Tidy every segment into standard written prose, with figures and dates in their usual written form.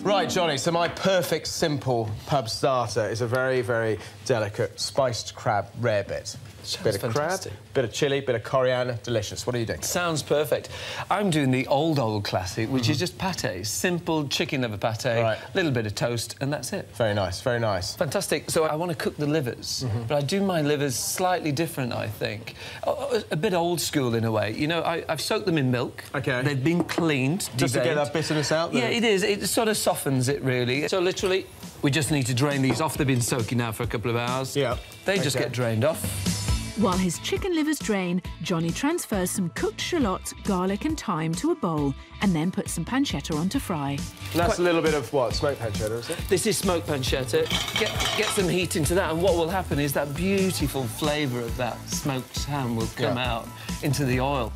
Right, Johnny, so my perfect, simple pub starter is a very, very delicate spiced crab rarebit. Bit of crab, bit of chilli, bit of coriander, delicious. What are you doing? Sounds perfect. I'm doing the old classic, which is just pate. Simple chicken liver pate, a little bit of toast, and that's it. Very nice, very nice. Fantastic. So I want to cook the livers, but I do my livers slightly different, I think. A bit old school in a way. You know, I've soaked them in milk. OK. They've been cleaned, just to get that bitterness out? Yeah, it is. It sort of softens it, really. So, literally, we just need to drain these off. They've been soaking now for a couple of hours. Yeah. They just get drained off. While his chicken livers drain, Johnny transfers some cooked shallots, garlic and thyme to a bowl and then puts some pancetta on to fry. And that's a little bit of, what, smoked pancetta, is it? This is smoked pancetta. Get some heat into that, and what will happen is that beautiful flavour of that smoked ham will come out into the oil.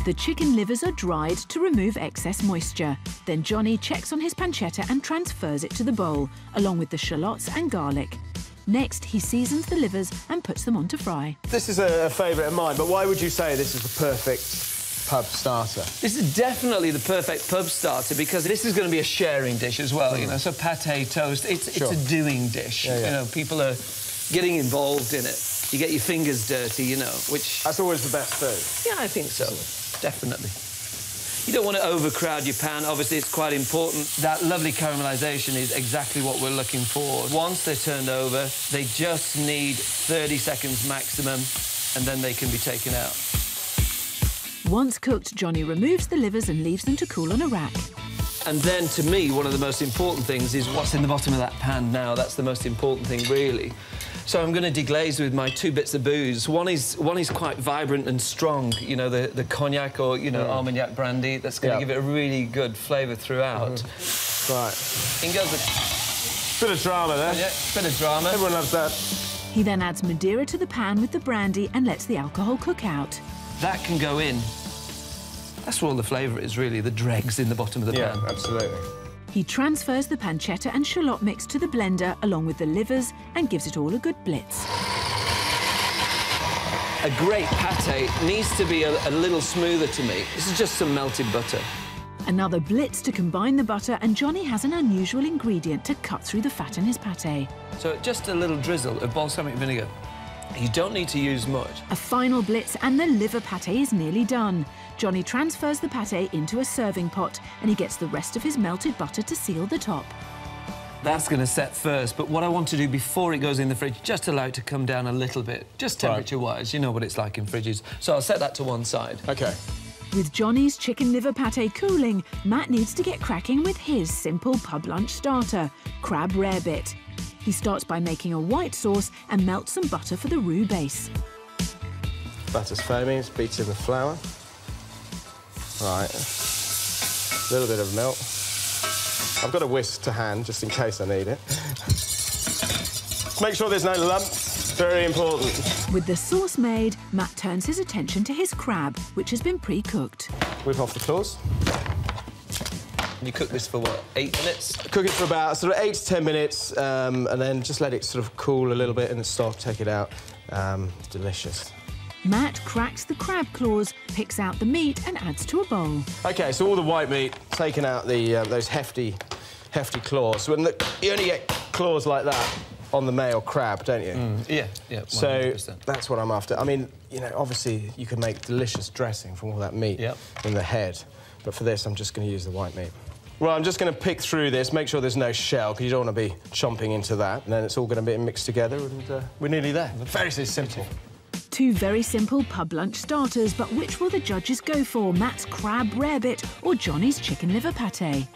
The chicken livers are dried to remove excess moisture. Then Johnny checks on his pancetta and transfers it to the bowl, along with the shallots and garlic. Next, he seasons the livers and puts them on to fry. This is a favourite of mine, but why would you say this is the perfect pub starter? This is definitely the perfect pub starter because this is going to be a sharing dish as well, you know, so pate, toast, it's a doing dish. You know, people are getting involved in it. You get your fingers dirty, you know, which... That's always the best food. Yeah, I think so, definitely. You don't want to overcrowd your pan. Obviously, it's quite important. That lovely caramelisation is exactly what we're looking for. Once they're turned over, they just need 30 seconds maximum, and then they can be taken out. Once cooked, Johnny removes the livers and leaves them to cool on a rack. And then, to me, one of the most important things is what's in the bottom of that pan now. That's the most important thing, really. So I'm going to deglaze with my 2 bits of booze. One is quite vibrant and strong, you know, the cognac or, you know, Armagnac brandy. That's going to give it a really good flavour throughout. Right. In goes the... Bit of drama there. Yeah, bit of drama. Everyone loves that. He then adds Madeira to the pan with the brandy and lets the alcohol cook out. That can go in. That's where all the flavour is, really, the dregs in the bottom of the pan. Yeah, absolutely. He transfers the pancetta and shallot mix to the blender along with the livers and gives it all a good blitz. A great pate needs to be a little smoother to me. This is just some melted butter. Another blitz to combine the butter, and Johnny has an unusual ingredient to cut through the fat in his pate. So just a little drizzle of balsamic vinegar. You don't need to use much. A final blitz and the liver pate is nearly done. Johnny transfers the pate into a serving pot and he gets the rest of his melted butter to seal the top. That's going to set first, but what I want to do before it goes in the fridge, just allow it to come down a little bit, just temperature-wise. You know what it's like in fridges. So I'll set that to one side. OK. With Johnny's chicken liver pate cooling, Matt needs to get cracking with his simple pub lunch starter, crab rarebit. He starts by making a white sauce and melts some butter for the roux base. Butter's foaming, it's beaten in the flour. Right, a little bit of milk. I've got a whisk to hand, just in case I need it. Make sure there's no lumps, very important. With the sauce made, Matt turns his attention to his crab, which has been pre-cooked. Whip off the claws. You cook this for, what, 8 minutes? Cook it for about sort of 8 to 10 minutes, and then just let it sort of cool a little bit in the stock, take it out. Delicious. Matt cracks the crab claws, picks out the meat and adds to a bowl. OK, so all the white meat, taking out those hefty claws. So you only get claws like that on the male crab, don't you? Yeah, 100%. So that's what I'm after. I mean, you know, obviously you can make delicious dressing from all that meat in the head, but for this I'm just going to use the white meat. Well, I'm just going to pick through this, make sure there's no shell, because you don't want to be chomping into that, and then it's all going to be mixed together, and we're nearly there. Very simple. 2 very simple pub lunch starters, but which will the judges go for? Matt's crab rarebit or Johnny's chicken liver pate?